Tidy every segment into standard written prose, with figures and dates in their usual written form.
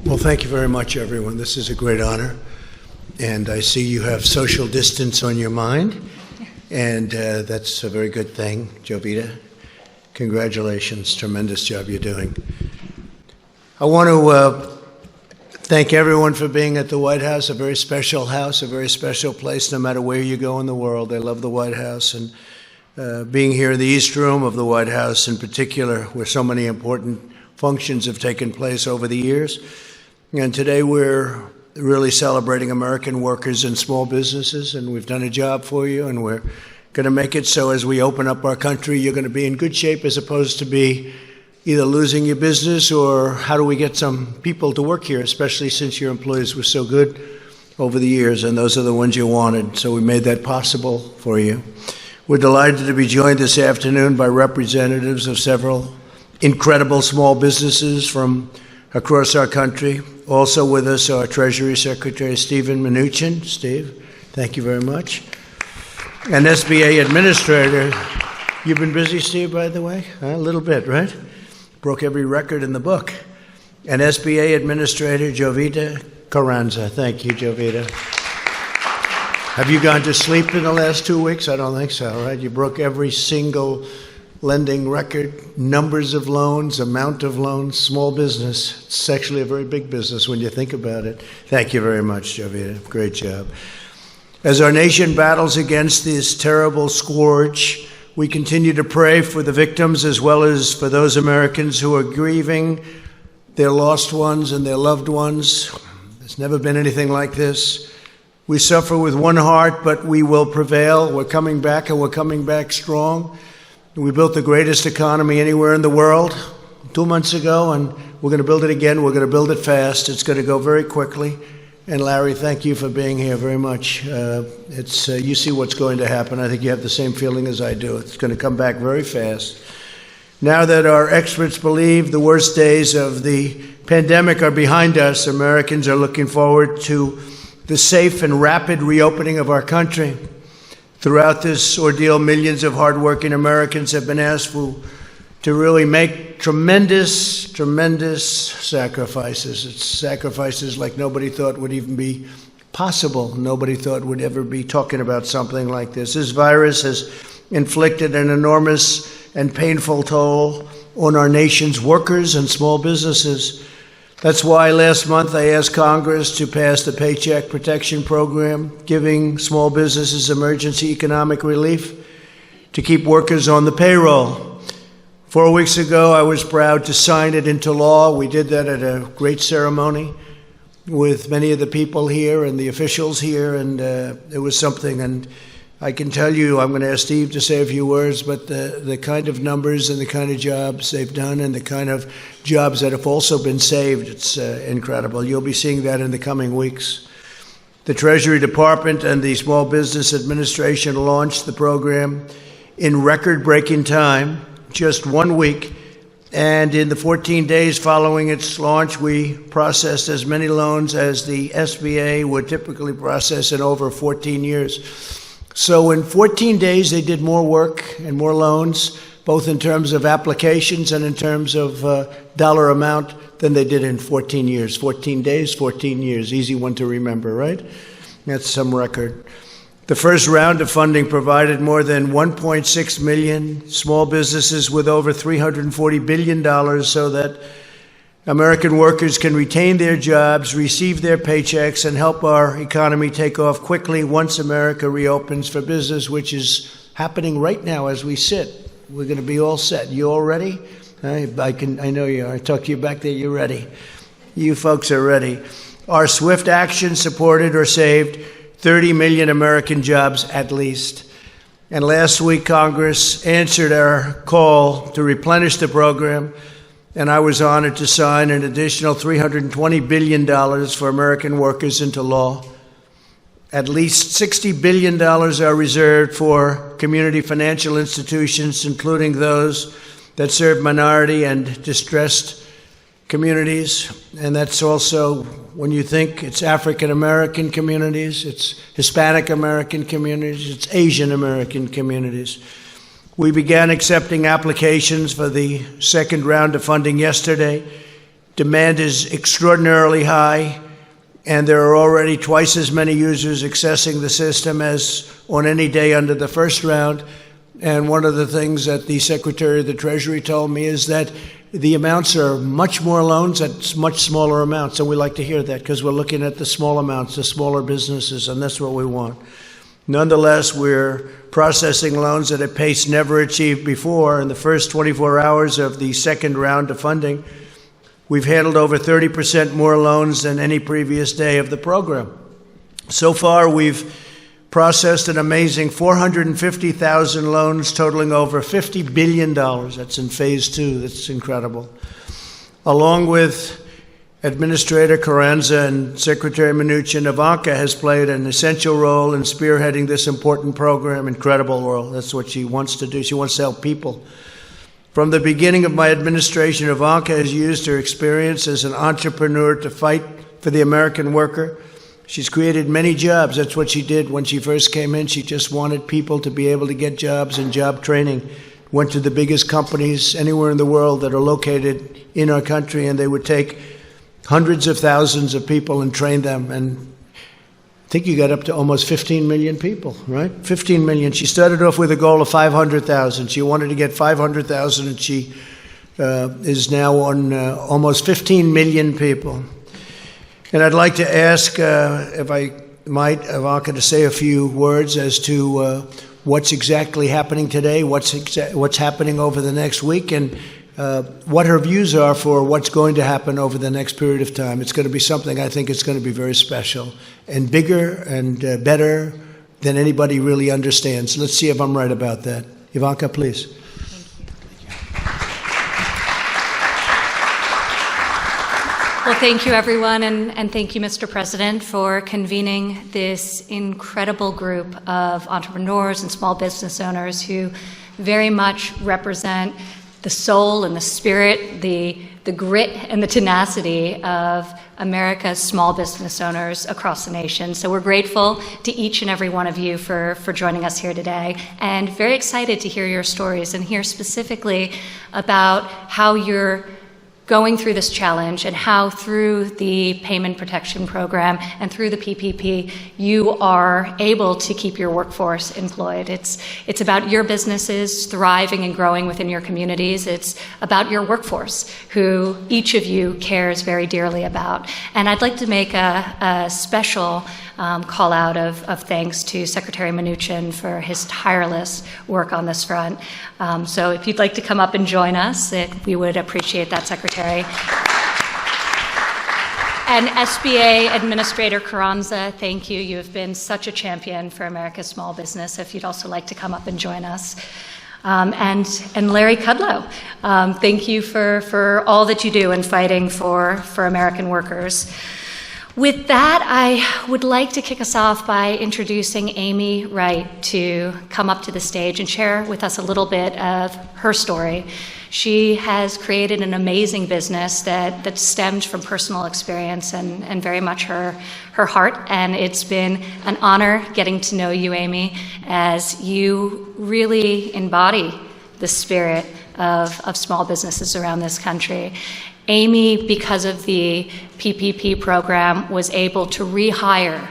Well, thank you very much, everyone. This is a great honor. And I see you have social distance on your mind, and that's a very good thing. Jovita, congratulations. Tremendous job you're doing. I want to thank everyone for being at the White House, a very special house, a very special place, no matter where you go in the world. I love the White House, and being here in the East Room of the White House in particular, where so many important functions have taken place over the years. And today we're really celebrating American workers and small businesses, and we've done a job for you, and we're going to make it so as we open up our country, you're going to be in good shape as opposed to be either losing your business or how do we get some people to work here, especially since your employees were so good over the years, and those are the ones you wanted. So we made that possible for you. We're delighted to be joined this afternoon by representatives of several incredible small businesses from across our country. Also with us, our Treasury Secretary, Stephen Mnuchin. Steve, thank you very much. And SBA Administrator. You've been busy, Steve, by the way? A little bit, right? Broke every record in the book. And SBA Administrator, Jovita Carranza. Thank you, Jovita. Have you gone to sleep in the last 2 weeks? I don't think so, right? You broke every single lending record, numbers of loans, amount of loans, small business. It's actually a very big business when you think about it. Thank you very much, Jovita. Great job. As our nation battles against this terrible scourge, we continue to pray for the victims as well as for those Americans who are grieving their lost ones and their loved ones. There's never been anything like this. We suffer with one heart, but we will prevail. We're coming back, and we're coming back strong. We built the greatest economy anywhere in the world 2 months ago, and we're going to build it again. We're going to build it fast. It's going to go very quickly. And Larry, thank you for being here very much. You see what's going to happen. I think you have the same feeling as I do. It's going to come back very fast. Now that our experts believe the worst days of the pandemic are behind us, Americans are looking forward to the safe and rapid reopening of our country. Throughout this ordeal, millions of hardworking Americans have been asked to really make tremendous sacrifices. It's sacrifices like nobody thought would even be possible. Nobody thought would ever be talking about something like this. This virus has inflicted an enormous and painful toll on our nation's workers and small businesses. That's why last month I asked Congress to pass the Paycheck Protection Program, giving small businesses emergency economic relief to keep workers on the payroll. 4 weeks ago, I was proud to sign it into law. We did that at a great ceremony with many of the people here and the officials here, and it was something. And I can tell you, I'm going to ask Steve to say a few words, but the kind of numbers and the kind of jobs they've done and the kind of jobs that have also been saved, it's incredible. You'll be seeing that in the coming weeks. The Treasury Department and the Small Business Administration launched the program in record-breaking time, just 1 week. And in the 14 days following its launch, we processed as many loans as the SBA would typically process in over 14 years. So in 14 days, they did more work and more loans, both in terms of applications and in terms of dollar amount, than they did in 14 years. 14 days, 14 years. Easy one to remember, right? That's some record. The first round of funding provided more than 1.6 million small businesses with over $340 billion so that American workers can retain their jobs, receive their paychecks, and help our economy take off quickly once America reopens for business, which is happening right now as we sit. We're going to be all set. You all ready? I know you are. I talk to you back there. You're ready. You folks are ready. Our swift action supported or saved 30 million American jobs at least. And last week, Congress answered our call to replenish the program, and I was honored to sign an additional $320 billion for American workers into law. At least $60 billion are reserved for community financial institutions, including those that serve minority and distressed communities. And that's also, when you think, it's African American communities, it's Hispanic American communities, it's Asian American communities. We began accepting applications for the second round of funding yesterday. Demand is extraordinarily high, and there are already twice as many users accessing the system as on any day under the first round. And one of the things that the Secretary of the Treasury told me is that the amounts are much more loans at much smaller amounts. And we like to hear that because we're looking at the small amounts, the smaller businesses, and that's what we want. Nonetheless, we're processing loans at a pace never achieved before. In the first 24 hours of the second round of funding, we've handled over 30% more loans than any previous day of the program. So far, we've processed an amazing 450,000 loans totaling over $50 billion. That's in phase 2. That's incredible. Along with Administrator Carranza and Secretary Mnuchin, Ivanka has played an essential role in spearheading this important program. Incredible role. That's what she wants to do. She wants to help people. From the beginning of my administration, Ivanka has used her experience as an entrepreneur to fight for the American worker. She's created many jobs. That's what she did when she first came in. She just wanted people to be able to get jobs and job training. Went to the biggest companies anywhere in the world that are located in our country, and they would take hundreds of thousands of people and train them. And I think you got up to almost 15 million people, right? 15 million. She started off with a goal of 500,000. She wanted to get 500,000, and she is now on almost 15 million people. And I'd like to ask, if I might, Ivanka, to say a few words as to what's exactly happening today, what's happening over the next week, and what her views are for what's going to happen over the next period of time. It's going to be something I think it's going to be very special and bigger and better than anybody really understands. Let's see if I'm right about that. Ivanka, please. Well, thank you, everyone, and thank you, Mr. President, for convening this incredible group of entrepreneurs and small business owners who very much represent the soul and the spirit, the grit and the tenacity of America's small business owners across the nation. So we're grateful to each and every one of you for joining us here today, and very excited to hear your stories and hear specifically about how you're going through this challenge and how through the Payment Protection Program and through the PPP, you are able to keep your workforce employed. It's about your businesses thriving and growing within your communities. It's about your workforce, who each of you cares very dearly about. And I'd like to make a special call out of thanks to Secretary Mnuchin for his tireless work on this front. So if you'd like to come up and join us, we would appreciate that, Secretary. And SBA Administrator Carranza, thank you. You have been such a champion for America's small business. If you'd also like to come up and join us. And Larry Kudlow, thank you for all that you do in fighting for American workers. With that, I would like to kick us off by introducing Amy Wright to come up to the stage and share with us a little bit of her story. She has created an amazing business that stemmed from personal experience and very much her heart. And it's been an honor getting to know you, Amy, as you really embody the spirit of small businesses around this country. Amy, because of the PPP program, was able to rehire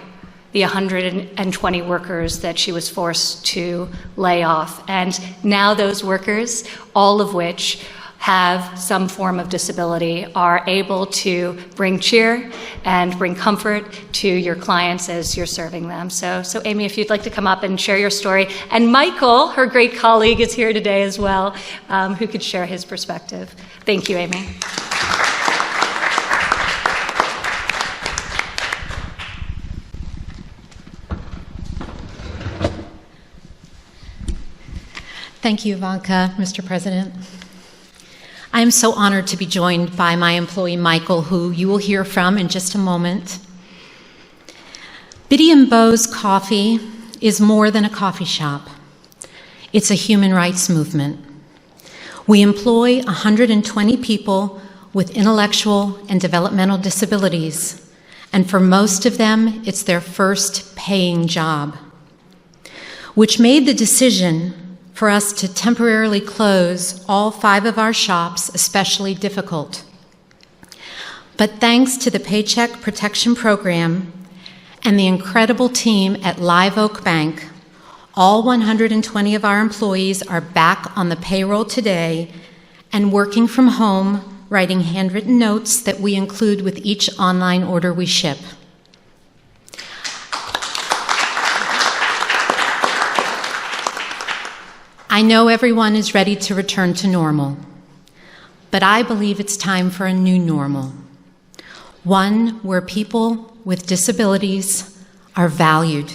the 120 workers that she was forced to lay off. And now those workers, all of which have some form of disability, are able to bring cheer and bring comfort to your clients as you're serving them. So Amy, if you'd like to come up and share your story. And Michael, her great colleague, is here today as well, who could share his perspective. Thank you, Amy. Thank you, Ivanka, Mr. President. I am so honored to be joined by my employee, Michael, who you will hear from in just a moment. Biddy and Beau's Coffee is more than a coffee shop. It's a human rights movement. We employ 120 people with intellectual and developmental disabilities, and for most of them, it's their first paying job, which made the decision for us to temporarily close all 5 of our shops especially difficult. But thanks to the Paycheck Protection Program and the incredible team at Live Oak Bank, all 120 of our employees are back on the payroll today and working from home, writing handwritten notes that we include with each online order we ship. I know everyone is ready to return to normal, but I believe it's time for a new normal, one where people with disabilities are valued,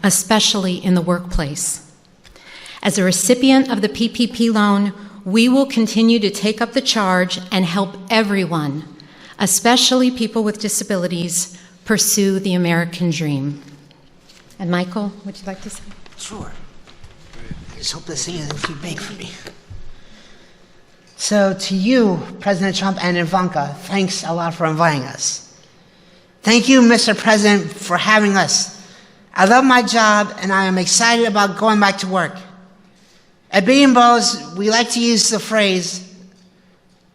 especially in the workplace. As a recipient of the PPP loan, we will continue to take up the charge and help everyone, especially people with disabilities, pursue the American dream. And Michael, would you like to say? Sure. I just hope this thing isn't too big for me. So to you, President Trump and Ivanka, thanks a lot for inviting us. Thank you, Mr. President, for having us. I love my job, and I am excited about going back to work. At Bowes, we like to use the phrase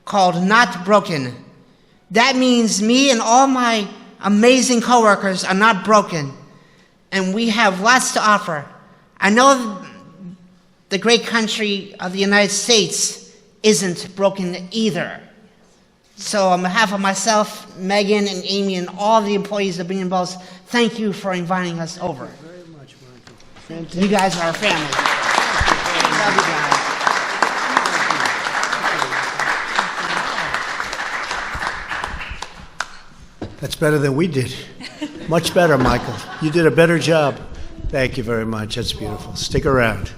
called not broken. That means me and all my amazing coworkers are not broken, and we have lots to offer. I know the great country of the United States isn't broken either. So on behalf of myself, Megan, and Amy, and all the employees of Bowes, thank you for inviting us over. Thank you very much, Michael. You guys are our family. Love you guys. That's better than we did. Much better, Michael. You did a better job. Thank you very much. That's beautiful. Stick around.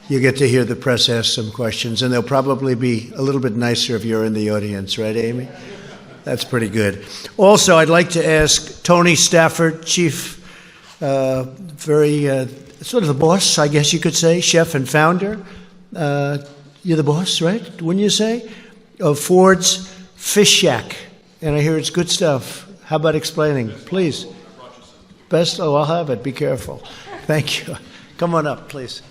You get to hear the press ask some questions, and they'll probably be a little bit nicer if you're in the audience, right, Amy? That's pretty good. Also, I'd like to ask Tony Stafford, Chief, sort of the boss, I guess you could say, chef and founder. You're the boss, right? Wouldn't you say? Of Ford's Fish Shack. And I hear it's good stuff. How about explaining, please? Best? Oh, I'll have it. Be careful. Thank you. Come on up, please.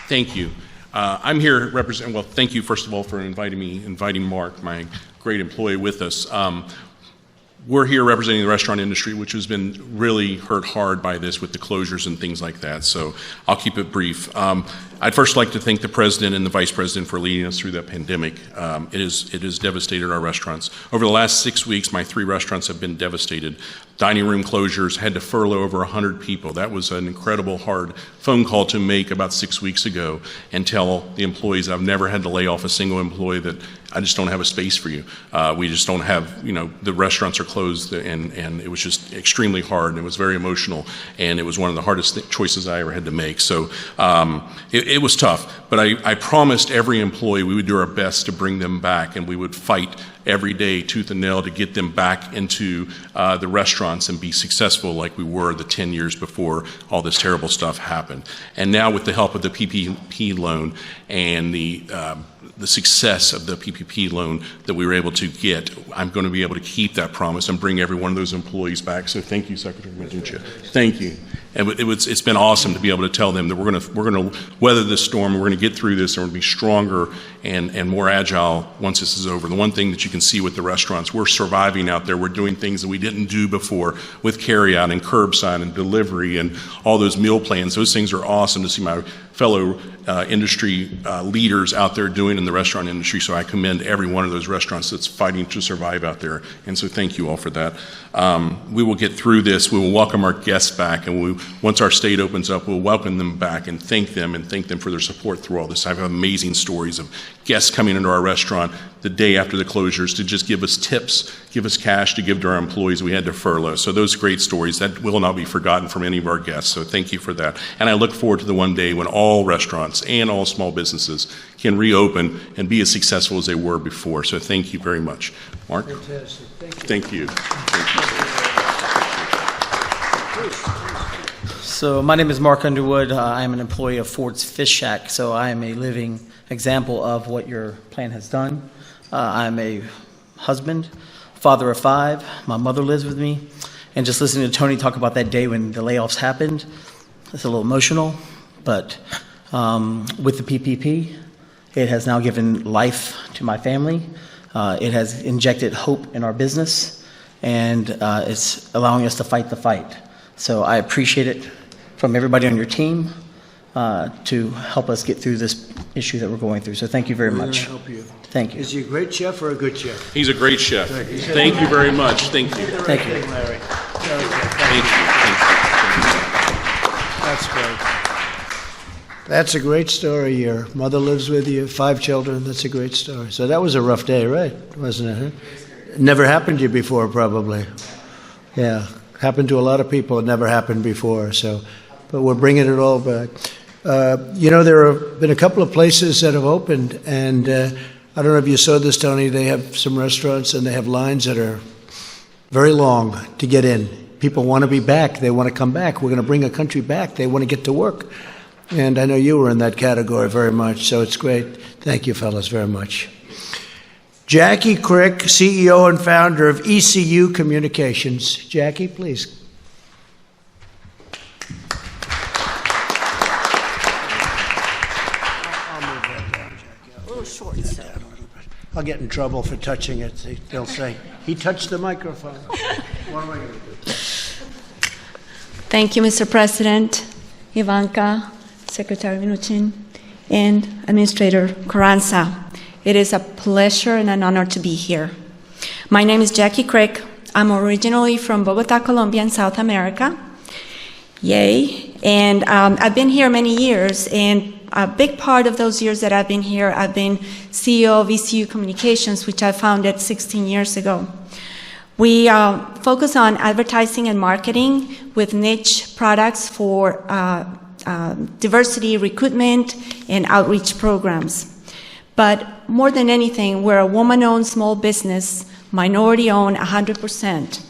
Thank you. I'm here representing, well, thank you, first of all, for inviting Mark, my great employee, with us. We're here representing the restaurant industry, which has been really hurt hard by this with the closures and things like that, so I'll keep it brief. I'd first like to thank the President and the Vice President for leading us through that pandemic. It has devastated our restaurants. Over the last 6 weeks, my 3 restaurants have been devastated. Dining room closures, had to furlough over 100 people. That was an incredible hard phone call to make about 6 weeks ago and tell the employees I've never had to lay off a single employee that I just don't have a space for you. We just don't have, the restaurants are closed, and it was just extremely hard, and it was very emotional, and it was one of the hardest choices I ever had to make. So it was tough, but I promised every employee we would do our best to bring them back, and we would fight every day tooth and nail to get them back into the restaurants and be successful like we were the 10 years before all this terrible stuff happened. And now with the help of the PPP loan and the success of the PPP loan that we were able to get, I'm going to be able to keep that promise and bring every one of those employees back. So thank you, Secretary Meduncha. Thank you. And it's been awesome to be able to tell them that we're going to weather this storm, we're going to get through this, and we're going to be stronger and more agile once this is over. The one thing that you can see with the restaurants, we're surviving out there. We're doing things that we didn't do before with carryout and curbside and delivery and all those meal plans. Those things are awesome to see my fellow industry leaders out there doing in the restaurant industry. So I commend every one of those restaurants that's fighting to survive out there. And so thank you all for that. We will get through this. We will welcome our guests back, and once our state opens up, we'll welcome them back and thank them for their support through all this. I have amazing stories of guests coming into our restaurant the day after the closures to just give us tips, give us cash to give to our employees we had to furlough. So those great stories, that will not be forgotten from any of our guests. So thank you for that. And I look forward to the one day when all restaurants and all small businesses can reopen and be as successful as they were before. So thank you very much. Mark? Fantastic. Thank you. Thank you. So my name is Mark Underwood. I am an employee of Ford's Fish Shack, so I am a living example of what your plan has done. I'm a husband, father of 5. My mother lives with me. And just listening to Tony talk about that day when the layoffs happened, it's a little emotional. But with the PPP It has now given life to my family. It has injected hope in our business, and it's allowing us to fight the fight. So I appreciate it from everybody on your team to help us get through this issue that we're going through. So thank you very much. Help you. Thank you. Is he a great chef or a good chef? He's a great chef. Thank you very much. Thank you. Thank you. Larry. Thank you. That's great. That's a great story. Your mother lives with you, 5 children. That's a great story. So that was a rough day, right? Wasn't it? Huh? Never happened to you before, probably. Yeah, happened to a lot of people. It never happened before. So, but we're bringing it all back. There have been a couple of places that have opened, and I don't know if you saw this, Tony. They have some restaurants, and they have lines that are very long to get in. People want to be back. They want to come back. We're going to bring a country back. They want to get to work. And I know you were in that category very much, so it's great. Thank you, fellas, very much. Jackie Crick, CEO and founder of ECU Communications. Jackie, please. I'll move that down, Jackie. A little short, so. I'll get in trouble for touching it. They'll say, he touched the microphone. What am I going to do? Thank you, Mr. President, Ivanka, Secretary Minuchin, and Administrator Carranza. It is a pleasure and an honor to be here. My name is Jackie Crick. I'm originally from Bogota, Colombia, in South America. Yay. And I've been here many years, and a big part of those years that I've been here, I've been CEO of ECU Communications, which I founded 16 years ago. We focus on advertising and marketing with niche products for diversity, recruitment, and outreach programs. But more than anything, we're a woman-owned small business, minority-owned 100%.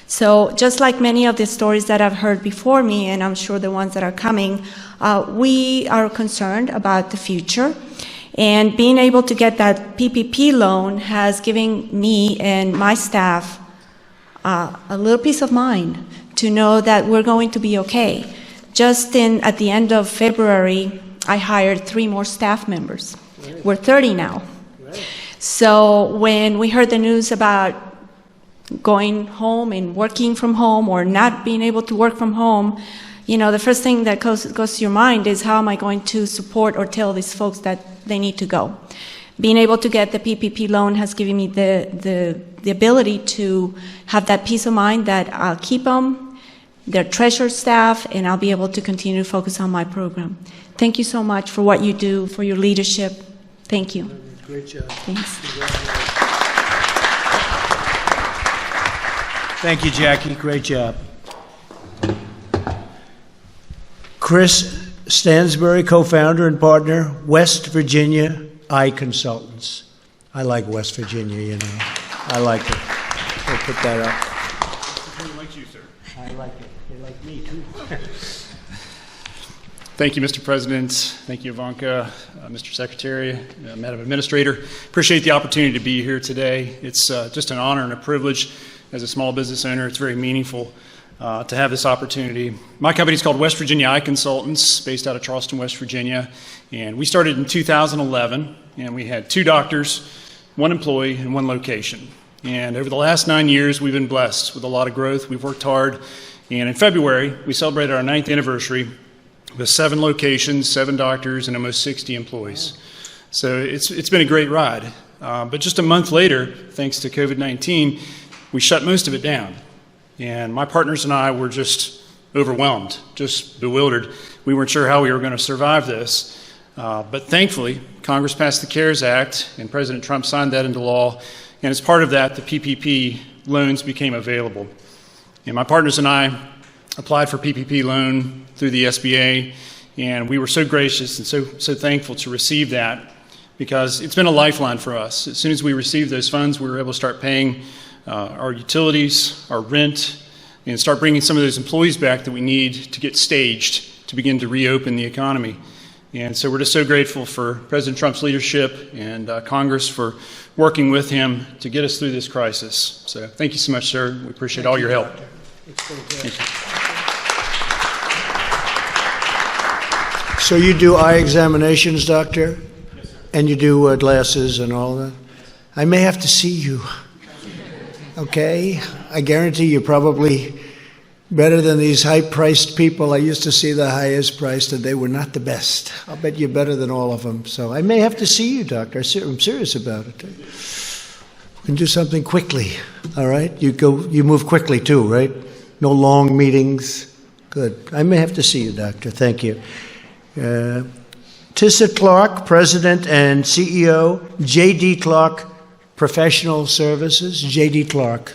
So just like many of the stories that I've heard before me, and I'm sure the ones that are coming, we are concerned about the future. And being able to get that PPP loan has given me and my staff a little peace of mind to know that we're going to be okay. Just at the end of February, I hired 3 more staff members. We're 30 now. So when we heard the news about going home and working from home or not being able to work from home, the first thing that goes to your mind is, how am I going to support or tell these folks that they need to go? Being able to get the PPP loan has given me the ability to have that peace of mind that I'll keep them, their treasured staff, and I'll be able to continue to focus on my program. Thank you so much for what you do, for your leadership. Thank you. Great job. Thanks. Thank you, Jackie. Great job. Chris Stansbury, co-founder and partner, West Virginia Eye Consultants. I like West Virginia, I like it. We'll put that up. They like you, sir. I like it. They like me, too. Thank you, Mr. President. Thank you, Ivanka, Mr. Secretary, Madam Administrator. Appreciate the opportunity to be here today. It's just an honor and a privilege as a small business owner. It's very meaningful to have this opportunity. My company is called West Virginia Eye Consultants, based out of Charleston, West Virginia. And we started in 2011, and we had 2 doctors, 1 employee, and 1 location. And over the last 9 years, we've been blessed with a lot of growth. We've worked hard. And in February, we celebrated our 9th anniversary with 7 locations, 7 doctors, and almost 60 employees. So it's been a great ride. But just a month later, thanks to COVID-19, we shut most of it down. And my partners and I were just overwhelmed, just bewildered. We weren't sure how we were going to survive this. But thankfully, Congress passed the CARES Act, and President Trump signed that into law. And as part of that, the PPP loans became available. And my partners and I applied for PPP loan through the SBA, and we were so gracious and so thankful to receive that, because it's been a lifeline for us. As soon as we received those funds, we were able to start paying our utilities, our rent, and start bringing some of those employees back that we need to get staged to begin to reopen the economy. And so we're just so grateful for President Trump's leadership and Congress for working with him to get us through this crisis. So thank you so much, sir. We appreciate all your help. Thank you. So you do eye examinations, doctor? Yes, sir. And you do glasses and all that? I may have to see you. Okay? I guarantee you're probably better than these high-priced people. I used to see the highest priced, and they were not the best. I'll bet you're better than all of them. So I may have to see you, doctor. I'm serious about it. We can do something quickly, all right? You move quickly too, right? No long meetings. Good. I may have to see you, doctor. Thank you. Tissa Clark, President and CEO, J.D. Clark Professional Services. J.D. Clark.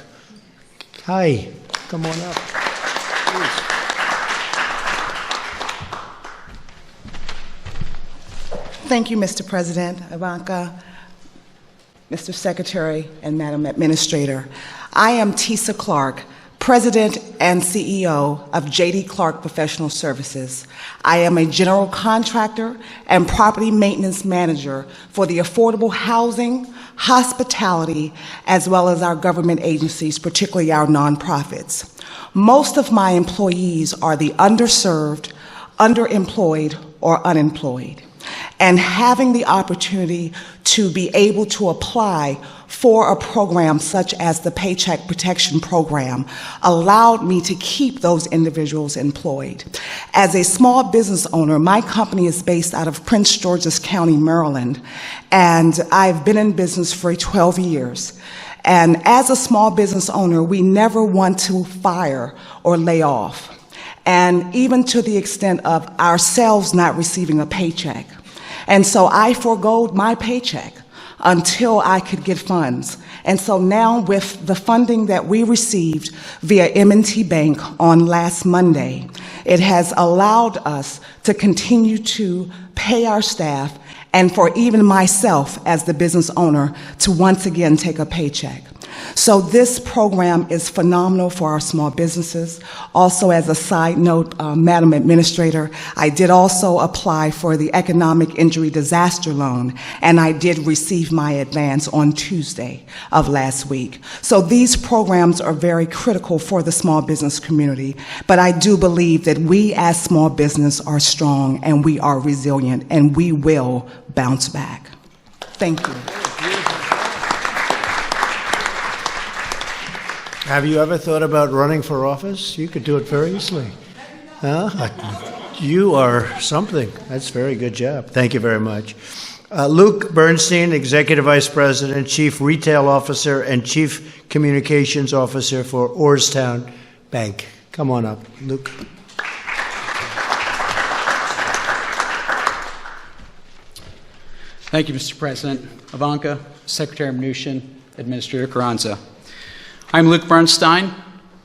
Hi. Come on up. Thank you, Mr. President, Ivanka, Mr. Secretary, and Madam Administrator. I am Tissa Clark, President and CEO of J.D. Clark Professional Services. I am a general contractor and property maintenance manager for the affordable housing, hospitality, as well as our government agencies, particularly our nonprofits. Most of my employees are the underserved, underemployed, or unemployed. And having the opportunity to be able to apply for a program such as the Paycheck Protection Program allowed me to keep those individuals employed. As a small business owner, my company is based out of Prince George's County, Maryland, and I've been in business for 12 years. And as a small business owner, we never want to fire or lay off, and even to the extent of ourselves not receiving a paycheck. And so I forgoed my paycheck until I could get funds. And so now with the funding that we received via M&T Bank on last Monday, it has allowed us to continue to pay our staff and for even myself as the business owner to once again take a paycheck. So this program is phenomenal for our small businesses. Also, as a side note, Madam Administrator, I did also apply for the Economic Injury Disaster Loan, and I did receive my advance on Tuesday of last week. So these programs are very critical for the small business community, but I do believe that we as small business are strong and we are resilient and we will bounce back. Thank you. Have you ever thought about running for office? You could do it very easily. You are something. That's a very good job. Thank you very much. Luke Bernstein, Executive Vice President, Chief Retail Officer, and Chief Communications Officer for Orrstown Bank. Come on up, Luke. Thank you, Mr. President. Ivanka, Secretary Mnuchin, Administrator Carranza. I'm Luke Bernstein,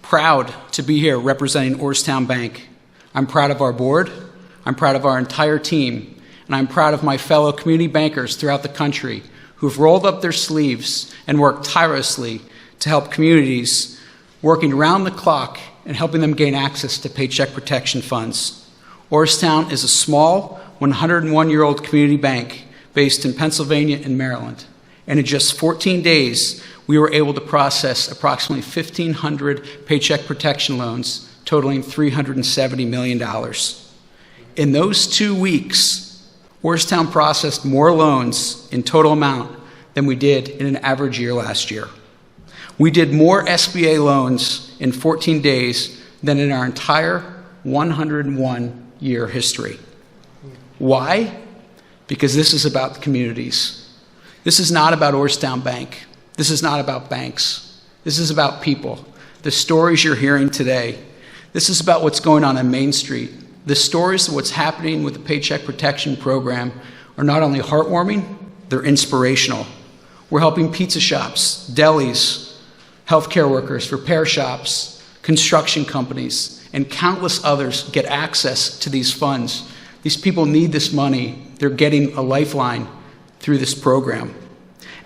proud to be here representing Orrstown Bank. I'm proud of our board, I'm proud of our entire team, and I'm proud of my fellow community bankers throughout the country who've rolled up their sleeves and worked tirelessly to help communities, working around the clock and helping them gain access to paycheck protection funds. Orrstown is a small, 101-year-old community bank based in Pennsylvania and Maryland, and in just 14 days, we were able to process approximately 1,500 paycheck protection loans totaling $370 million. In those 2 weeks, Orrstown processed more loans in total amount than we did in an average year last year. We did more SBA loans in 14 days than in our entire 101-year history. Why? Because this is about the communities. This is not about Orrstown Bank. This is not about banks. This is about people. The stories you're hearing today. This is about what's going on Main Street. The stories of what's happening with the Paycheck Protection Program are not only heartwarming, they're inspirational. We're helping pizza shops, delis, healthcare workers, repair shops, construction companies, and countless others get access to these funds. These people need this money. They're getting a lifeline through this program.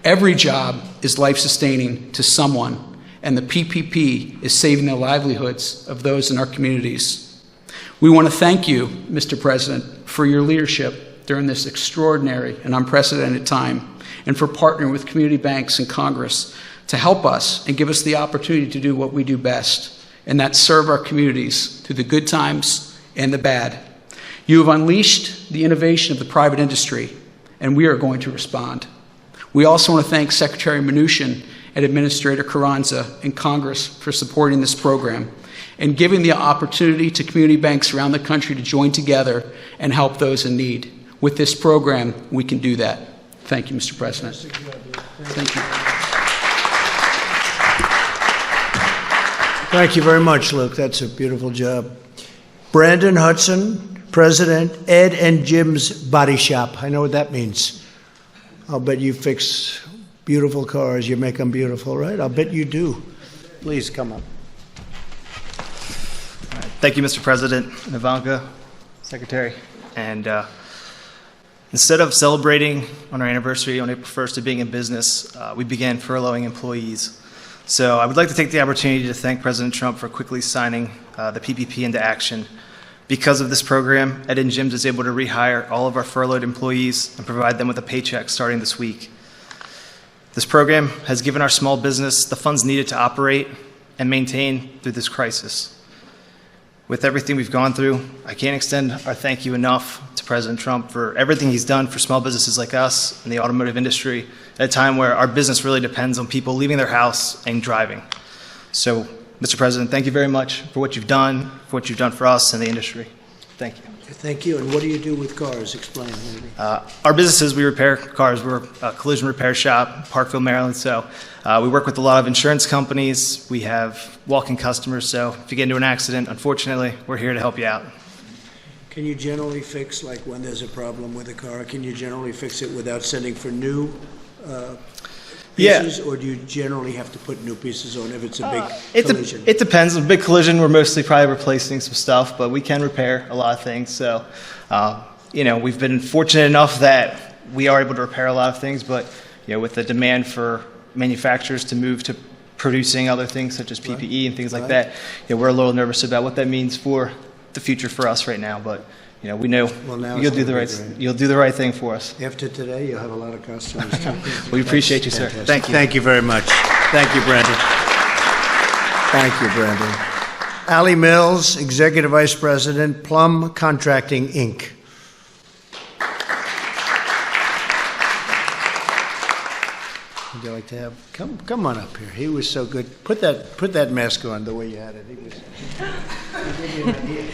Every job is life-sustaining to someone, and the PPP is saving the livelihoods of those in our communities. We want to thank you, Mr. President, for your leadership during this extraordinary and unprecedented time, and for partnering with community banks and Congress to help us and give us the opportunity to do what we do best, and that's serve our communities through the good times and the bad. You have unleashed the innovation of the private industry and we are going to respond. We also want to thank Secretary Mnuchin and Administrator Carranza and Congress for supporting this program and giving the opportunity to community banks around the country to join together and help those in need. With this program, we can do that. Thank you, Mr. President. Thank you. Thank you very much, Luke. That's a beautiful job. Brandon Hudson, President, Ed and Jim's Body Shop. I know what that means. I'll bet you fix beautiful cars. You make them beautiful, right? I'll bet you do. Please come up. Thank you, Mr. President, Ivanka, Secretary. And instead of celebrating on our anniversary on April 1st of being in business, we began furloughing employees. So I would like to take the opportunity to thank President Trump for quickly signing the PPP into action. Because of this program, Ed and Jim's is able to rehire all of our furloughed employees and provide them with a paycheck starting this week. This program has given our small business the funds needed to operate and maintain through this crisis. With everything we've gone through, I can't extend our thank you enough to President Trump for everything he's done for small businesses like us in the automotive industry at a time where our business really depends on people leaving their house and driving. So, Mr. President, thank you very much for what you've done for us and the industry. Thank you. Thank you. And what do you do with cars? Explain. Our businesses, we repair cars. We're a collision repair shop, Parkville, Maryland. So we work with a lot of insurance companies. We have walk-in customers. So if you get into an accident, unfortunately, we're here to help you out. Can you generally fix, like when there's a problem with a car, can you generally fix it without sending for new pieces? Or do you generally have to put new pieces on if it's a big collision? It depends. A big collision, we're mostly probably replacing some stuff, but we can repair a lot of things. So, we've been fortunate enough that we are able to repair a lot of things, but, with the demand for manufacturers to move to producing other things such as PPE and things like that, we're a little nervous about what that means for the future for us right now. But, we know you'll do the right thing for us. After today, you'll have a lot of customers. We appreciate you, sir. Fantastic. Thank you. Thank you very much. Thank you, Brandon. Thank you, Brandon. Allie Mills, Executive Vice President, Plum Contracting, Inc. Would you like to have come on up here? He was so good. Put that mask on the way you had it. He gave you an idea.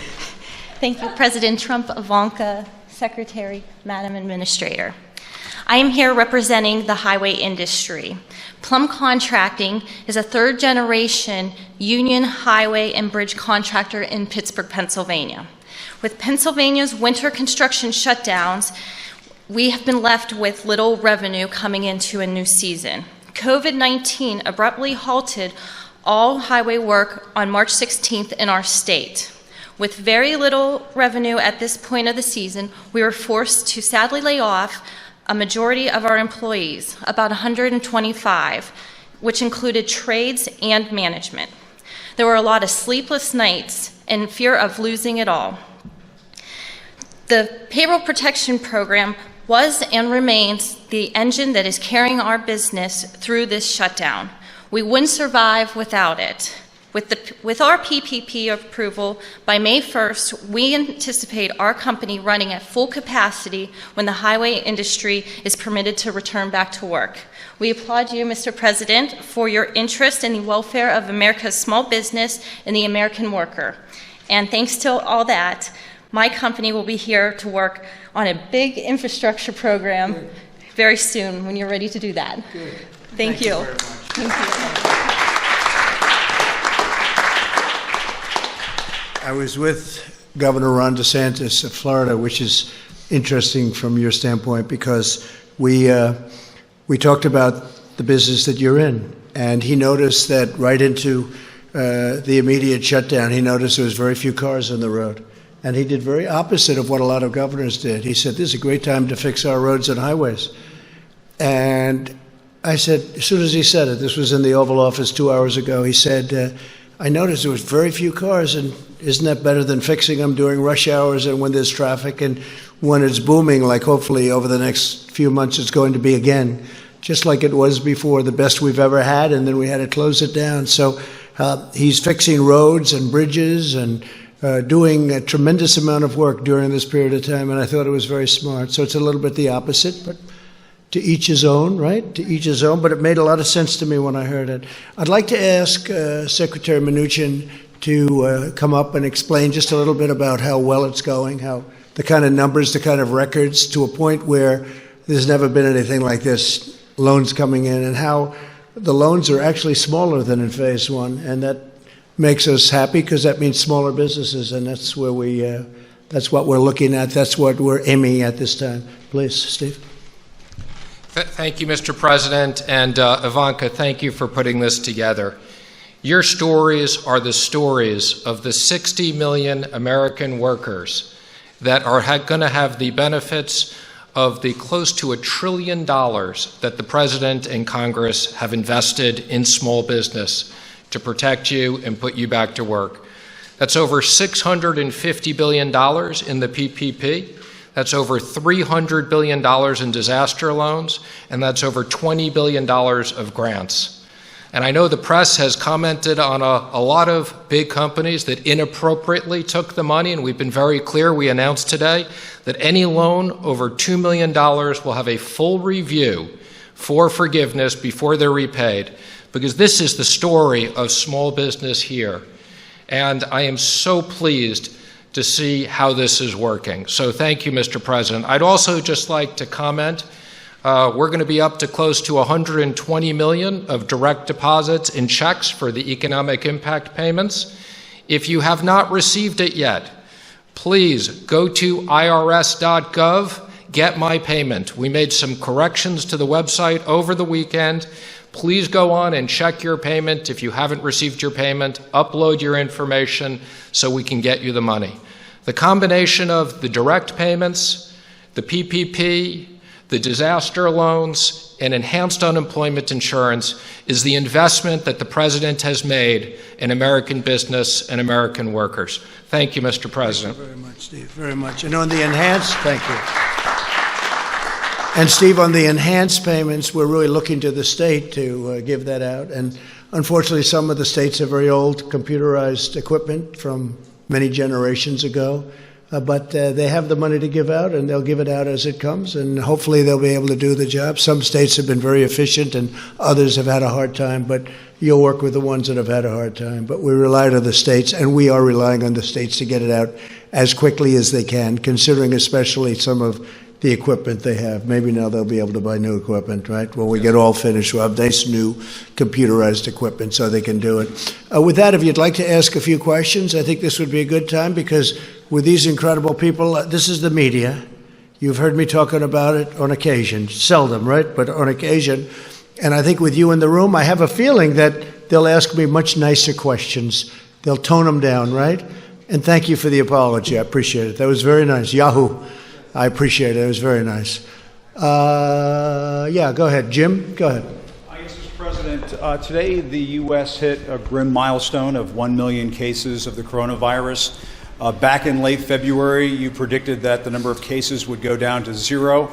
Thank you, President Trump, Ivanka, Secretary, Madam Administrator. I am here representing the highway industry. Plum Contracting is a third-generation union highway and bridge contractor in Pittsburgh, Pennsylvania. With Pennsylvania's winter construction shutdowns, we have been left with little revenue coming into a new season. COVID-19 abruptly halted all highway work on March 16th in our state. With very little revenue at this point of the season, we were forced to sadly lay off a majority of our employees, about 125, which included trades and management. There were a lot of sleepless nights and fear of losing it all. The Payroll Protection Program was and remains the engine that is carrying our business through this shutdown. We wouldn't survive without it. With our PPP approval, by May 1st, we anticipate our company running at full capacity when the highway industry is permitted to return back to work. We applaud you, Mr. President, for your interest in the welfare of America's small business and the American worker. And thanks to all that, my company will be here to work on a big infrastructure program very soon when you're ready to do that. Good. Thank you. Very much. Thank you. I was with Governor Ron DeSantis of Florida, which is interesting from your standpoint because we talked about the business that you're in, and he noticed that right into the immediate shutdown, he noticed there was very few cars on the road, and he did very opposite of what a lot of governors did. He said, "This is a great time to fix our roads and highways," and I said, as soon as he said it, this was in the Oval Office 2 hours ago, he said, I noticed there was very few cars, and isn't that better than fixing them during rush hours and when there's traffic and when it's booming, like hopefully over the next few months it's going to be again, just like it was before, the best we've ever had, and then we had to close it down. So he's fixing roads and bridges and doing a tremendous amount of work during this period of time, and I thought it was very smart. So it's a little bit the opposite, but to each his own, right? To each his own, but it made a lot of sense to me when I heard it. I'd like to ask Secretary Mnuchin to come up and explain just a little bit about how well it's going, how the kind of numbers, the kind of records, to a point where there's never been anything like this, loans coming in, and how the loans are actually smaller than in phase one, and that makes us happy because that means smaller businesses, and that's where that's what we're looking at, that's what we're aiming at this time. Please, Steve. Thank you, Mr. President, and Ivanka, thank you for putting this together. Your stories are the stories of the 60 million American workers that are going to have the benefits of the close to $1 trillion that the President and Congress have invested in small business to protect you and put you back to work. That's over $650 billion in the PPP. That's over $300 billion in disaster loans, and that's over $20 billion of grants. And I know the press has commented on a lot of big companies that inappropriately took the money, and we've been very clear. We announced today that any loan over $2 million will have a full review for forgiveness before they're repaid, because this is the story of small business here. And I am so pleased to see how this is working. So thank you, Mr. President. I'd also just like to comment, we're going to be up to close to 120 million of direct deposits in checks for the economic impact payments. If you have not received it yet, please go to irs.gov, get my payment. We made some corrections to the website over the weekend. Please go on and check your payment. If you haven't received your payment, upload your information so we can get you the money. The combination of the direct payments, the PPP, the disaster loans, and enhanced unemployment insurance is the investment that the President has made in American business and American workers. Thank you, Mr. President. Thank you very much, Steve, very much. And on the enhanced, thank you. And Steve, on the enhanced payments, we're really looking to the state to give that out. And unfortunately, some of the states have very old computerized equipment from many generations ago. But they have the money to give out, and they'll give it out as it comes, and hopefully they'll be able to do the job. Some states have been very efficient, and others have had a hard time, but you'll work with the ones that have had a hard time. But we rely on the states, and we are relying on the states to get it out as quickly as they can, considering especially some of the equipment they have. Maybe now they'll be able to buy new equipment, right? When we get all finished, we'll have nice new computerized equipment so they can do it. With that, if you'd like to ask a few questions, I think this would be a good time, because with these incredible people, this is the media. You've heard me talking about it on occasion, seldom, right? But on occasion. And I think with you in the room, I have a feeling that they'll ask me much nicer questions. They'll tone them down, right? And thank you for the apology. I appreciate it. That was very nice. Yahoo! I appreciate it. It was very nice. Yeah, go ahead. Jim, go ahead. Yes, Mr. President. Today, the U.S. hit a grim milestone of 1 million cases of the coronavirus. Back in late February, you predicted that the number of cases would go down to 0.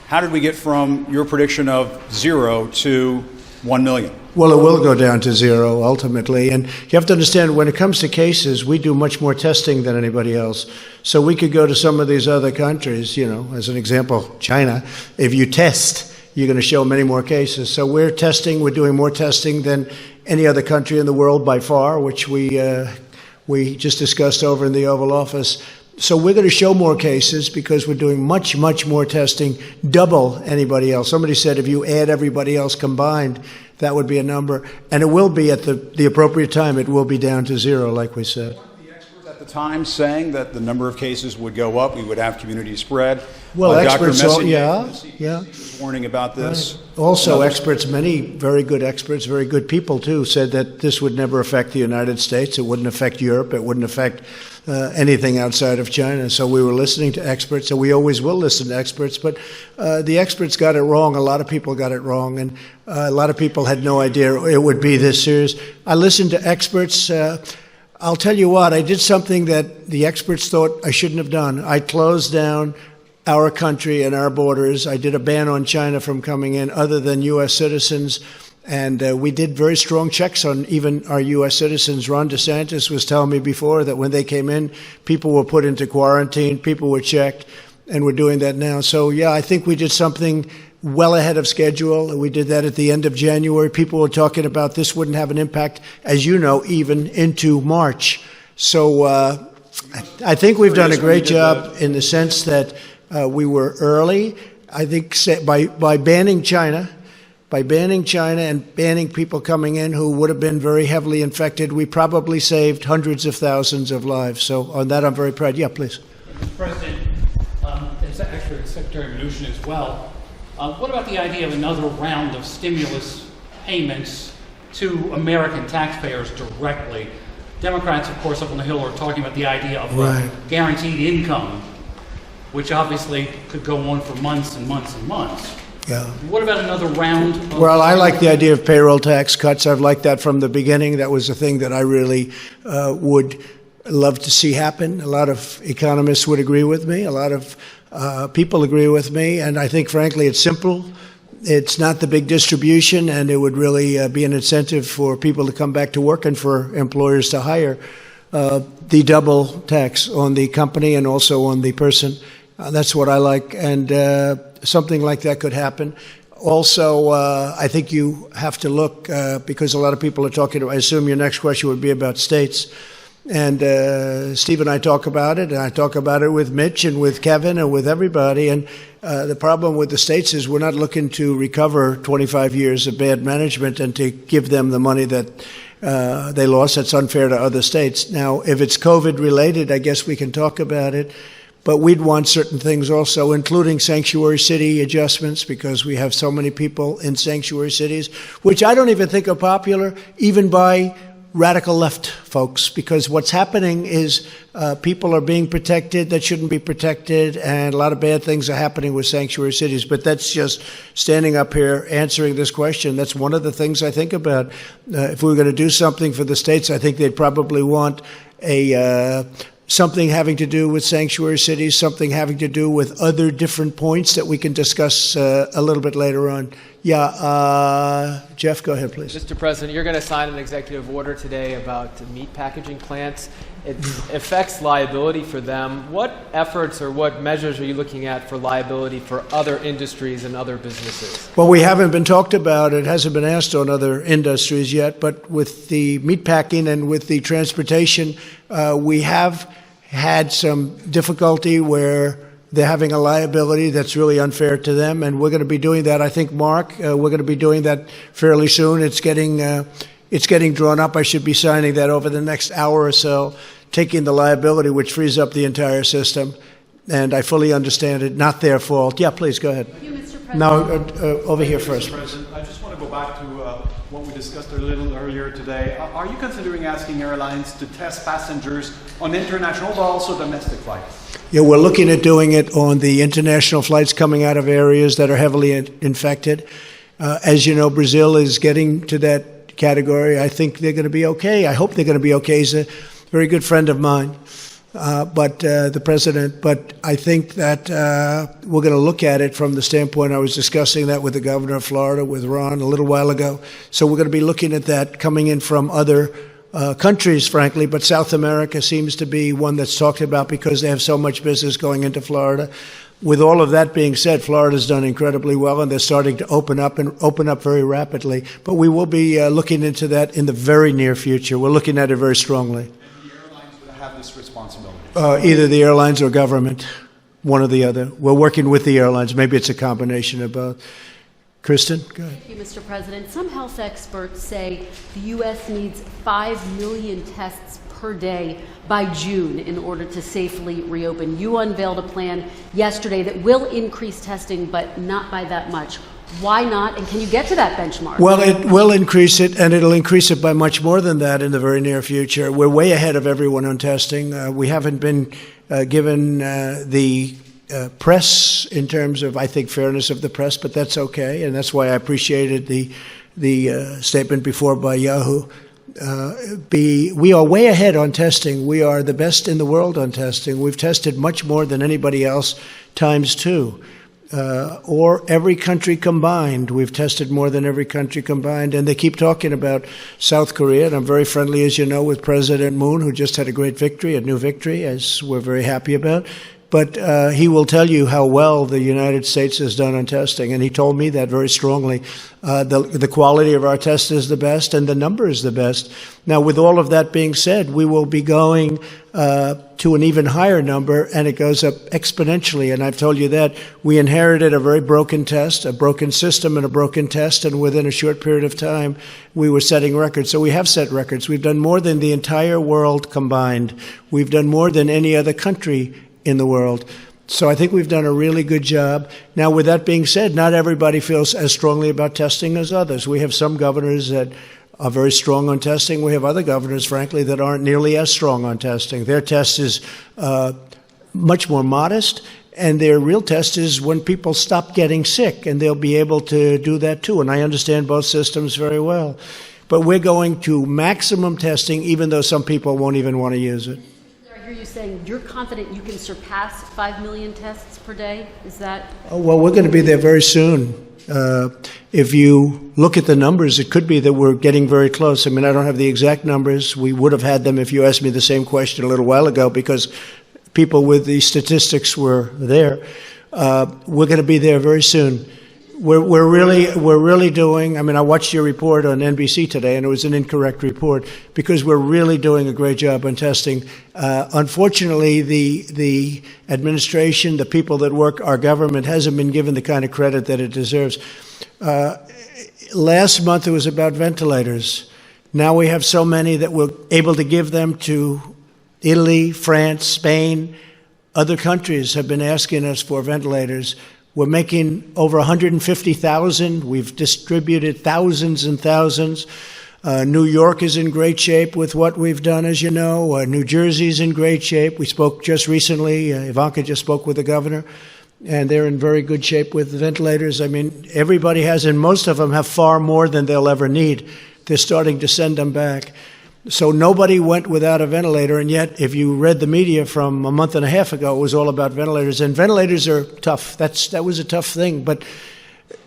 How did we get from your prediction of 0 to 1 million? Well, it will go down to 0 ultimately. And you have to understand, when it comes to cases, we do much more testing than anybody else. So we could go to some of these other countries, as an example, China. If you test, you're going to show many more cases. So we're doing more testing than any other country in the world by far, which we just discussed over in the Oval Office. So we're going to show more cases because we're doing much, much more testing, double anybody else. Somebody said if you add everybody else combined, that would be a number. And it will be at the appropriate time, it will be down to 0, like we said. Weren't the experts at the time saying that the number of cases would go up, we would have community spread? Well, experts, yeah. Was warning about this. Right. Also, experts, many very good experts, very good people too, said that this would never affect the United States. It wouldn't affect Europe. It wouldn't affect anything outside of China. So we were listening to experts, and we always will listen to experts. But the experts got it wrong. A lot of people got it wrong, and a lot of people had no idea it would be this serious. I listened to experts. I'll tell you what, I did something that the experts thought I shouldn't have done. I closed down our country and our borders. I did a ban on China from coming in other than U.S. citizens. And we did very strong checks on even our U.S. citizens. Ron DeSantis was telling me before that when they came in, people were put into quarantine, people were checked, and we're doing that now. So, yeah, I think we did something well ahead of schedule. We did that at the end of January. People were talking about this wouldn't have an impact, as you know, even into March. So I think we've done a great job in the sense that we were early. I think by banning China, and banning people coming in who would have been very heavily infected, we probably saved hundreds of thousands of lives. So on that, I'm very proud. Yeah, please. Mr. President, it's actually Secretary Mnuchin as well. What about the idea of another round of stimulus payments to American taxpayers directly? Democrats, of course, up on the Hill are talking about the idea of guaranteed income, which obviously could go on for months and months and months. Yeah. What about another round? Well, I like the idea of payroll tax cuts. I've liked that from the beginning. That was a thing that I really would love to see happen. A lot of economists would agree with me. A lot of people agree with me. And I think, frankly, it's simple. It's not the big distribution, and it would really be an incentive for people to come back to work and for employers to hire. The double tax on the company and also on the person. That's what I like. And something like that could happen. Also, I think you have to look, because a lot of people are talking, I assume your next question would be about states. And Steve and I talk about it, and I talk about it with Mitch and with Kevin and with everybody. And the problem with the states is we're not looking to recover 25 years of bad management and to give them the money that they lost. That's unfair to other states. Now, if it's COVID related, I guess we can talk about it. But we'd want certain things also, including sanctuary city adjustments, because we have so many people in sanctuary cities, which I don't even think are popular, even by radical left folks, because what's happening is people are being protected that shouldn't be protected, and a lot of bad things are happening with sanctuary cities. But that's just standing up here answering this question. That's one of the things I think about. If we were going to do something for the states, I think they'd probably want something having to do with sanctuary cities, something having to do with other different points that we can discuss a little bit later on. Yeah, Jeff, go ahead, please. Mr. President, you're going to sign an executive order today about meat packaging plants. It affects liability for them. What efforts or what measures are you looking at for liability for other industries and other businesses? Well, we haven't been talked about. It hasn't been asked on other industries yet. But with the meat packing and with the transportation, we have had some difficulty where they're having a liability that's really unfair to them. And we're going to be doing that. I think, Mark, we're going to be doing that fairly soon. It's getting drawn up. I should be signing that over the next hour or so, taking the liability, which frees up the entire system. And I fully understand it. Not their fault. Yeah, please, go ahead. Thank you, Mr. President. No, over here first. Mr. President, I just want to go back to what we discussed a little earlier today. Are you considering asking airlines to test passengers on international but also domestic flights? Yeah, we're looking at doing it on the international flights coming out of areas that are heavily infected. As you know, Brazil is getting to that category. I think they're going to be okay. I hope they're going to be okay. He's a very good friend of mine, the president. But I think that we're going to look at it from the standpoint, I was discussing that with the governor of Florida, with Ron, a little while ago. So we're going to be looking at that coming in from other countries, frankly, but South America seems to be one that's talked about because they have so much business going into Florida. With all of that being said, Florida's done incredibly well, and they're starting to open up very rapidly. But we will be looking into that in the very near future. We're looking at it very strongly. And the airlines will have this responsibility? Either the airlines or government, one or the other. We're working with the airlines. Maybe it's a combination of both. Kristen, go ahead. Thank you, Mr. President. Some health experts say the U.S. needs 5 million tests per day by June in order to safely reopen. You unveiled a plan yesterday that will increase testing, but not by that much. Why not? And can you get to that benchmark? Well, it will increase it, and it'll increase it by much more than that in the very near future. We're way ahead of everyone on testing. We haven't been given the press in terms of, I think, fairness of the press, but that's okay, and that's why I appreciated the statement before by Yahoo. We are way ahead on testing. We are the best in the world on testing. We've tested much more than anybody else, times 2. or every country combined. We've tested more than every country combined, and they keep talking about South Korea, and I'm very friendly, as you know, with President Moon, who just had a great victory, a new victory, as we're very happy about. But he will tell you how well the United States has done on testing, and he told me that very strongly. The quality of our test is the best, and the number is the best. Now, with all of that being said, we will be going to an even higher number, and it goes up exponentially. And I've told you that. We inherited a very broken test, a broken system and a broken test, and within a short period of time, we were setting records. So we have set records. We've done more than the entire world combined. We've done more than any other country in the world. So I think we've done a really good job. Now, with that being said, not everybody feels as strongly about testing as others. We have some governors that are very strong on testing. We have other governors, frankly, that aren't nearly as strong on testing. Their test is much more modest, and their real test is when people stop getting sick, and they'll be able to do that too. And I understand both systems very well. But we're going to maximum testing, even though some people won't even want to use it. I hear you saying you're confident you can surpass 5 million tests per day. Is that? Oh, well, we're going to be there very soon. If you look at the numbers, it could be that we're getting very close. I mean, I don't have the exact numbers. We would have had them if you asked me the same question a little while ago, because people with the statistics were there. We're going to be there very soon. We're really doing. I mean, I watched your report on NBC today, and it was an incorrect report, because we're really doing a great job on testing. Unfortunately, the administration, the people that work our government, hasn't been given the kind of credit that it deserves. Last month it was about ventilators. Now we have so many that we're able to give them to Italy, France, Spain. Other countries have been asking us for ventilators. We're making over 150,000. We've distributed thousands and thousands. New York is in great shape with what we've done, as you know. New Jersey's in great shape. We spoke just recently. Ivanka just spoke with the governor, and they're in very good shape with the ventilators. I mean, everybody has, and most of them have far more than they'll ever need. They're starting to send them back. So nobody went without a ventilator, and yet if you read the media from a month and a half ago, it was all about ventilators. And ventilators are tough. That was a tough thing, but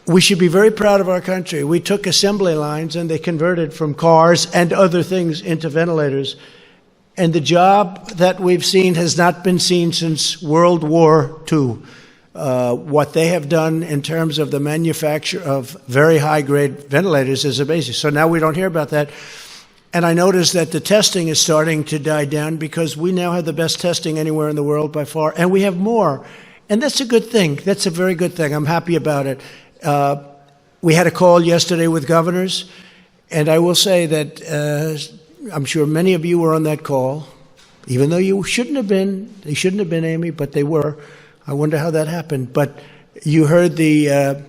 we should be very proud of our country. We took assembly lines, and they converted from cars and other things into ventilators. And the job that we've seen has not been seen since World War II. What they have done in terms of the manufacture of very high-grade ventilators is amazing. So now we don't hear about that. And I noticed that the testing is starting to die down, because we now have the best testing anywhere in the world by far, and we have more. And that's a good thing. That's a very good thing. I'm happy about it. We had a call yesterday with governors, and I will say that I'm sure many of you were on that call, even though you shouldn't have been. They shouldn't have been, Amy, but they were. I wonder how that happened. But you heard the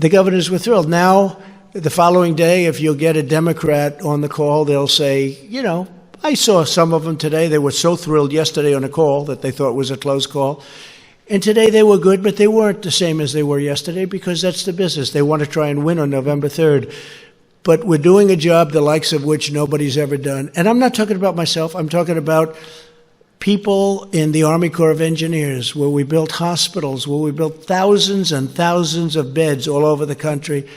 governors were thrilled. Now, the following day, if you'll get a Democrat on the call, they'll say, you know, I saw some of them today. They were so thrilled yesterday on a call that they thought it was a close call. And today they were good, but they weren't the same as they were yesterday, because that's the business. They want to try and win on November 3rd. But we're doing a job the likes of which nobody's ever done. And I'm not talking about myself. I'm talking about people in the Army Corps of Engineers, where we built hospitals, where we built thousands and thousands of beds all over the country.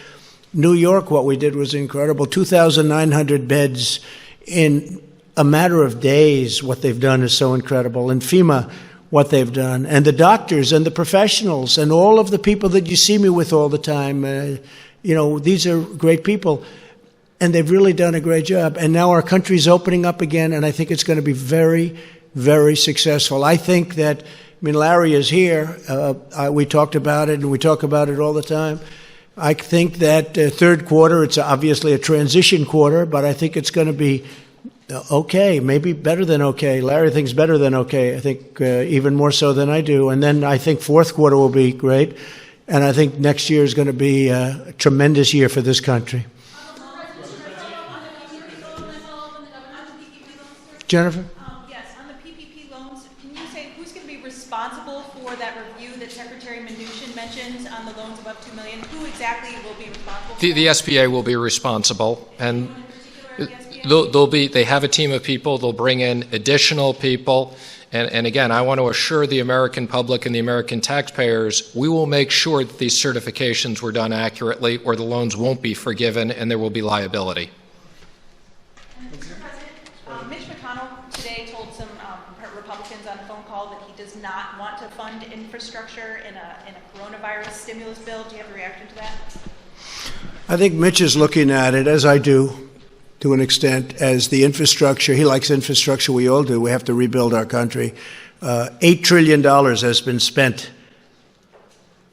New York, what we did was incredible. 2,900 beds in a matter of days. What they've done is so incredible. And FEMA, what they've done. And the doctors and the professionals and all of the people that you see me with all the time. You know, these are great people. And they've really done a great job. And now our country's opening up again, and I think it's going to be very, very successful. I think that, I mean, Larry is here. We talked about it, and we talk about it all the time. I think that third quarter, it's obviously a transition quarter, but I think it's going to be okay, maybe better than okay. Larry thinks better than okay. I think even more so than I do. And then I think fourth quarter will be great. And I think next year is going to be a tremendous year for this country. Jennifer? Yes, on the PPP loans, can you say who's going to be responsible for that review that Secretary Mnuchin mentioned on the loans above $2 million? Who exactly will be responsible? The SBA will be responsible, and they have a team of people. They'll bring in additional people, And again, I want to assure the American public and the American taxpayers, we will make sure that these certifications were done accurately, or the loans won't be forgiven and there will be liability. Mr. President, Mitch McConnell today told some Republicans on a phone call that he does not want to fund infrastructure in a coronavirus stimulus bill. Do you have a reaction to that? I think Mitch is looking at it, as I do, to an extent, as the infrastructure. He likes infrastructure. We all do. We have to rebuild our country. $8 trillion has been spent.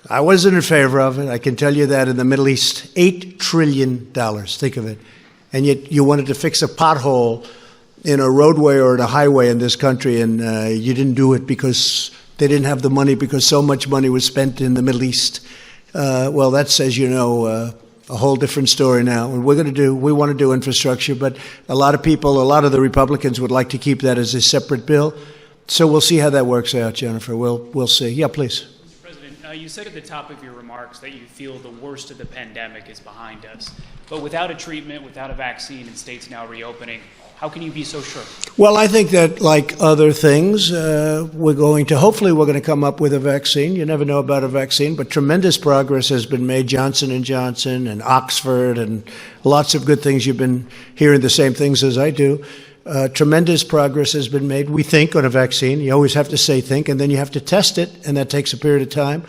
I wasn't in favor of it. I can tell you that in the Middle East. $8 trillion. Think of it. And yet you wanted to fix a pothole in a roadway or in a highway in this country, and you didn't do it because they didn't have the money, because so much money was spent in the Middle East. Well, that's, as you know, a whole different story now. And we want to do infrastructure, but a lot of people, a lot of the Republicans would like to keep that as a separate bill. So we'll see how that works out, Jennifer. We'll see. Yeah, please. Mr. President, you said at the top of your remarks that you feel the worst of the pandemic is behind us. But without a treatment, without a vaccine, and states now reopening, how can you be so sure? Well, I think that, like other things, hopefully we're going to come up with a vaccine. You never know about a vaccine, but tremendous progress has been made. Johnson & Johnson and Oxford and lots of good things. You've been hearing the same things as I do. Tremendous progress has been made, we think, on a vaccine. You always have to say think, and then you have to test it, and that takes a period of time.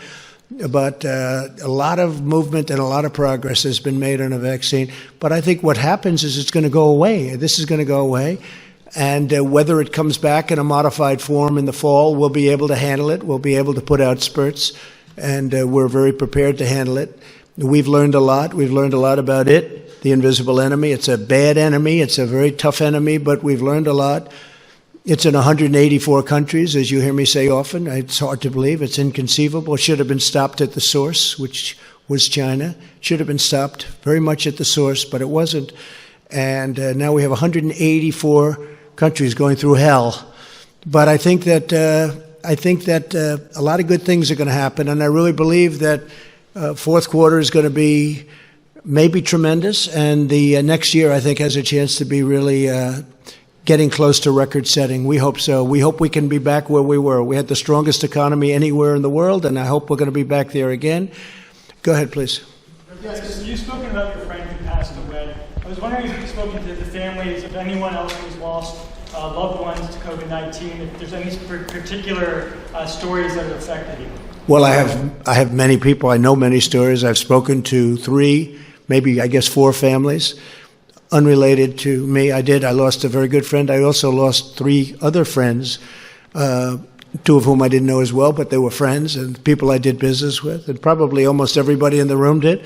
But a lot of movement and a lot of progress has been made on a vaccine. But I think what happens is it's going to go away. This is going to go away. And whether it comes back in a modified form in the fall, we'll be able to handle it. We'll be able to put out spurts. And we're very prepared to handle it. We've learned a lot. We've learned a lot about it, the invisible enemy. It's a bad enemy. It's a very tough enemy, but we've learned a lot. It's in 184 countries, as you hear me say often. It's hard to believe. It's inconceivable. It should have been stopped at the source, which was China. It should have been stopped very much at the source, but it wasn't. And now we have 184 countries going through hell. But I think that a lot of good things are going to happen, and I really believe that fourth quarter is going to be maybe tremendous, and the next year I think has a chance to be really getting close to record setting. We hope so. We hope we can be back where we were. We had the strongest economy anywhere in the world, and I hope we're going to be back there again. Go ahead, please. Yes, you've spoken about your friend who passed away. I was wondering if you've spoken to the families of anyone else who's lost loved ones to COVID-19, if there's any particular stories that have affected you. Well, I have many people. I know many stories. I've spoken to 3, maybe I guess 4 families. Unrelated to me, I lost a very good friend. I also lost 3 other friends, 2 of whom I didn't know as well, but they were friends and people I did business with, and probably almost everybody in the room did.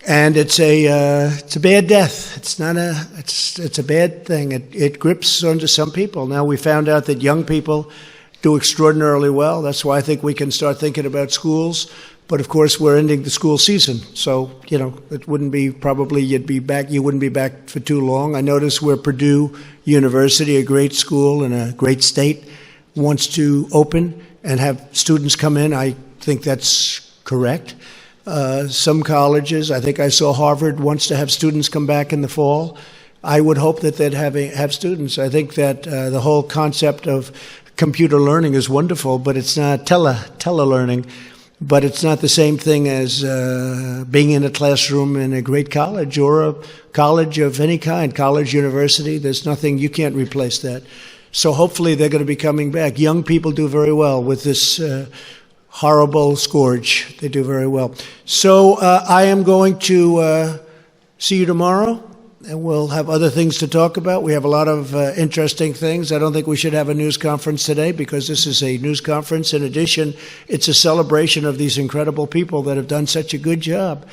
And it's a bad death. It's a bad thing. It grips onto some people. Now we found out that young people do extraordinarily well. That's why I think we can start thinking about schools. But of course, we're ending the school season, so it wouldn't be probably you wouldn't be back for too long. I notice where Purdue University, a great school in a great state, wants to open and have students come in. I think that's correct. Some colleges, I think I saw Harvard wants to have students come back in the fall. I would hope that they'd have students. I think that the whole concept of computer learning is wonderful, but it's not telelearning. But it's not the same thing as being in a classroom in a great college or a college of any kind, college, university. There's nothing, you can't replace that. So hopefully they're going to be coming back. Young people do very well with this horrible scourge. They do very well. So I am going to see you tomorrow, and we'll have other things to talk about. We have a lot of interesting things. I don't think we should have a news conference today because this is a news conference. In addition, it's a celebration of these incredible people that have done such a good job.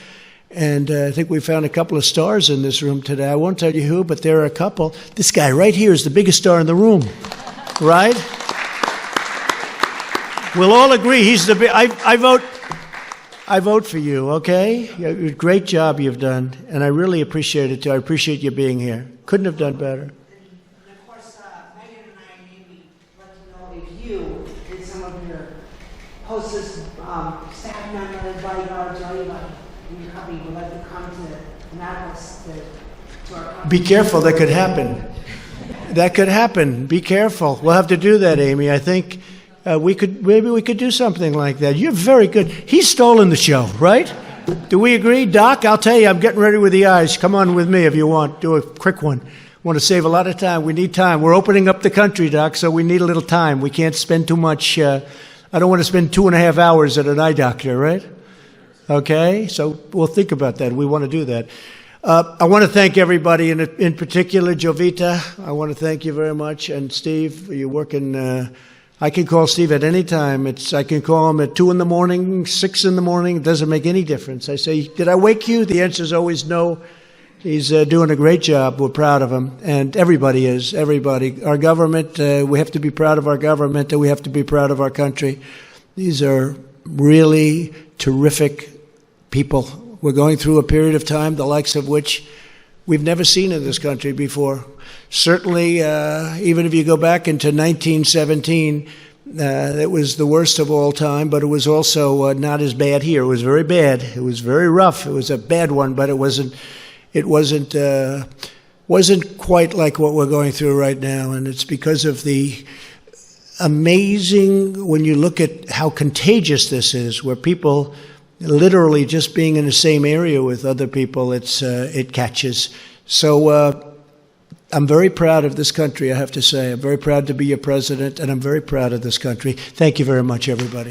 And I think we found a couple of stars in this room today. I won't tell you who, but there are a couple. This guy right here is the biggest star in the room, right? We'll all agree he's the big. I vote for you, okay? Great job you've done, and I really appreciate it, too. I appreciate you being here. Couldn't have done better. And of course, Megan and I maybe want to know if you and some of your hostess, staff members, bodyguards, or anybody in your company would like to come to Annapolis to our company. Be careful, that could happen. That could happen. Be careful. We'll have to do that, Amy. I think maybe we could do something like that. You're very good. He's stolen the show, right? Do we agree? Doc, I'll tell you, I'm getting ready with the eyes. Come on with me if you want. Do a quick one. Want to save a lot of time. We need time. We're opening up the country, Doc, so we need a little time. We can't spend too much. I don't want to spend 2.5 hours at an eye doctor, right? Okay, so we'll think about that. We want to do that. I want to thank everybody, in particular, Jovita. I want to thank you very much. And Steve, you're working. I can call Steve at any time. I can call him at 2 in the morning, 6 in the morning. It doesn't make any difference. I say, did I wake you? The answer is always no. He's doing a great job. We're proud of him. And everybody is, everybody. Our government, we have to be proud of our government, and we have to be proud of our country. These are really terrific people. We're going through a period of time, the likes of which we've never seen in this country before. Certainly, even if you go back into 1917, it was the worst of all time, but it was also not as bad here. It was very bad. It was very rough. It was a bad one, but it wasn't quite like what we're going through right now. And it's because of the amazing, when you look at how contagious this is, where people literally just being in the same area with other people, it catches. So I'm very proud of this country, I have to say. I'm very proud to be your president, and I'm very proud of this country. Thank you very much, everybody.